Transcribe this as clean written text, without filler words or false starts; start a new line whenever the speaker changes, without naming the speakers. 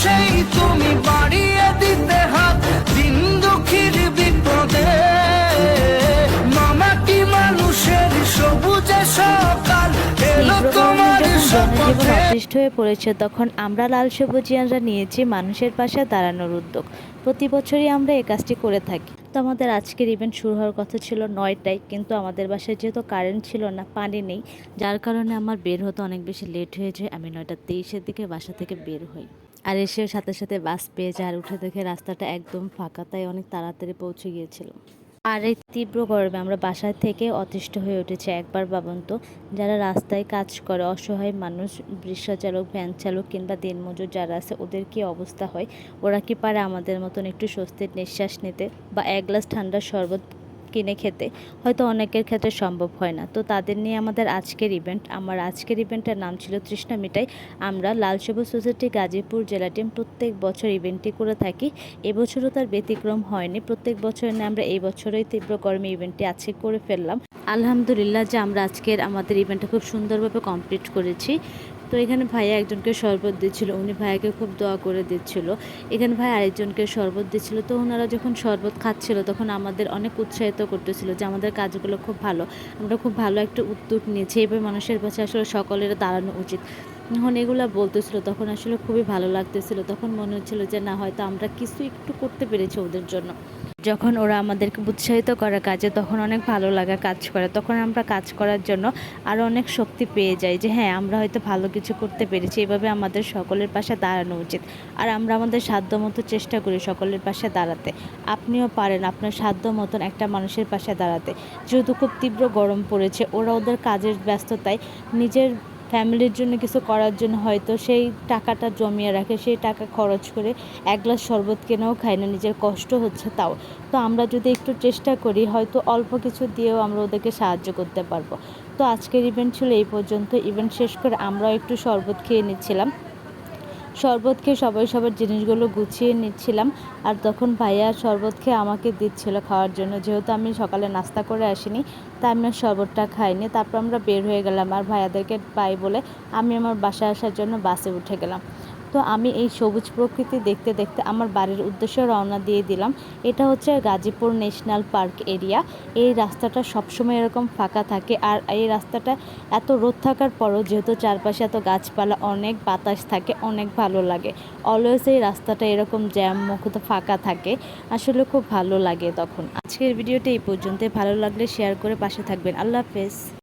সেই তুমি বাড়িয়ে দিতে হাত দিন দুঃখীর বিপদে। মামাটি মানুষের সবুজে সকাল এলো তোমার
জনজীবন
শপথে।
অতিষ্ঠ হয়ে পড়েছে, তখন আমরা লাল সবুজিয়ানরা নিয়েছি মানুষের পাশে দাঁড়ানোর উদ্যোগ। প্রতি বছরই আমরা এই কাজটি করে থাকি। তো আমাদের আজকের ইভেন্ট শুরু হওয়ার কথা ছিল 9টায়, কিন্তু আমাদের বাসায় যেহেতু কারেন্ট ছিল না, পানি নেই, যার কারণে আমার বের হতে অনেক বেশি লেট হয়ে যায়। আমি 9:23-এর দিকে বাসা থেকে বের হই, আর এসে সাথে সাথে বাস পেয়ে যায়। আর উঠে দেখে রাস্তাটা একদম ফাঁকা, তাই অনেক তাড়াতাড়ি পৌঁছে গিয়েছিল। আর এই তীব্র গরমে আমরা বাসায় থেকে অতিষ্ঠ হয়ে উঠেছে। একবার ভাবুন তো, যারা রাস্তায় কাজ করে, অসহায় মানুষ, রিক্সা চালক, ভ্যান চালক কিংবা দিনমজুর যারা আছে, ওদের কি অবস্থা হয়? ওরা কি পারে আমাদের মতন একটু স্বস্তির নিঃশ্বাস নিতে বা এক গ্লাস ঠান্ডা শরবত কিনে খেতে? হয়তো অনেকের ক্ষেত্রে সম্ভব হয় না। তো তাদের নিয়ে আমাদের আজকের ইভেন্ট। আমার আজকের ইভেন্টের নাম ছিল তৃষ্ণা মিঠাই। আমরা লাল সবুজ সোসাইটি গাজীপুর জেলা টিম প্রত্যেক বছর ইভেন্টটি করে থাকি। এবছরও তার ব্যতিক্রম হয়নি। প্রত্যেক বছর নিয়ে আমরা এই বছরই তীব্র গরমে ইভেন্টটি আজকে করে ফেললাম। আলহামদুলিল্লাহ যে আমরা আজকের আমাদের ইভেন্টটা খুব সুন্দরভাবে কমপ্লিট করেছি। তো এখানে ভাইয়া একজনকে শরবত দিচ্ছিল, উনি ভাইয়াকে খুব দোয়া করে দিচ্ছিল। এখানে ভাই আরেকজনকে শরবত দিচ্ছিল। তো ওনারা যখন শরবত খাচ্ছিল তখন আমাদের অনেক উৎসাহিত করতেছিল যে আমাদের কাজগুলো খুব ভালো, আমরা খুব ভালো একটা উদ্যোগ নিয়েছি, এবার মানুষের পাশে আসলে সকলের দাঁড়ানো উচিত। যখন এগুলো বলতেছিল তখন আসলে খুবই ভালো লাগতেছিল। তখন মনে হচ্ছিল যে না, হয়তো আমরা কিছু একটু করতে পেরেছি ওদের জন্য। যখন ওরা আমাদেরকে উৎসাহিত করে কাজে, তখন অনেক ভালো লাগা কাজ করে। তখন আমরা কাজ করার জন্য আরও অনেক শক্তি পেয়ে যাই যে হ্যাঁ, আমরা হয়তো ভালো কিছু করতে পেরেছি। এভাবে আমাদের সকলের পাশে দাঁড়ানো উচিত। আর আমরা আমাদের সাধ্য মতো চেষ্টা করি সকলের পাশে দাঁড়াতে। আপনিও পারেন আপনার সাধ্য মতন একটা মানুষের পাশে দাঁড়াতে। যেহেতু খুব তীব্র গরম পড়েছে, ওরা ওদের কাজের ব্যস্ততায় নিজের ফ্যামিলির জন্য কিছু করার জন্য হয়তো সেই টাকাটা জমিয়ে রাখে, সেই টাকা খরচ করে এক গ্লাস শরবত কিনেও খায় না, নিজের কষ্ট হচ্ছে তাও। তো আমরা যদি একটু চেষ্টা করি, হয়তো অল্প কিছু দিয়েও আমরা ওদেরকে সাহায্য করতে পারবো। তো আজকের ইভেন্ট ছিল এই পর্যন্ত। ইভেন্ট শেষ করে আমরাও একটু শরবত খেয়ে নিচ্ছিলাম। শরবত খেয়ে সবাই সবার জিনিসগুলো গুছিয়ে নিচ্ছিলাম। আর তখন ভাইয়া শরবত খেয়ে আমাকে দিচ্ছিল খাওয়ার জন্য। যেহেতু আমি সকালে নাস্তা করে আসিনি, তাই আমি শরবতটা খাইনি। তারপর আমরা বের হয়ে গেলাম। আর ভাইয়াদেরকে পাই বলে আমি আমার বাসায় আসার জন্য বাসে উঠে গেলাম। তো আমি এই সবুজ প্রকৃতি দেখতে দেখতে আমার বাড়ির উদ্দেশ্যে রওনা দিয়ে দিলাম। এটা হচ্ছে গাজীপুর ন্যাশনাল পার্ক এরিয়া। এই রাস্তাটা সবসময় এরকম ফাঁকা থাকে। আর এই রাস্তাটা এত রোদ থাকার পরও যেহেতু চারপাশে এত গাছপালা, অনেক বাতাস থাকে, অনেক ভালো লাগে। অলওয়েজ এই রাস্তাটা এরকম জ্যাম মুক্ত ফাঁকা থাকে, আসলে খুব ভালো লাগে তখন। আজকের ভিডিওটা এই পর্যন্ত। ভালো লাগলে শেয়ার করে পাশে থাকবেন। আল্লাহ হাফেজ।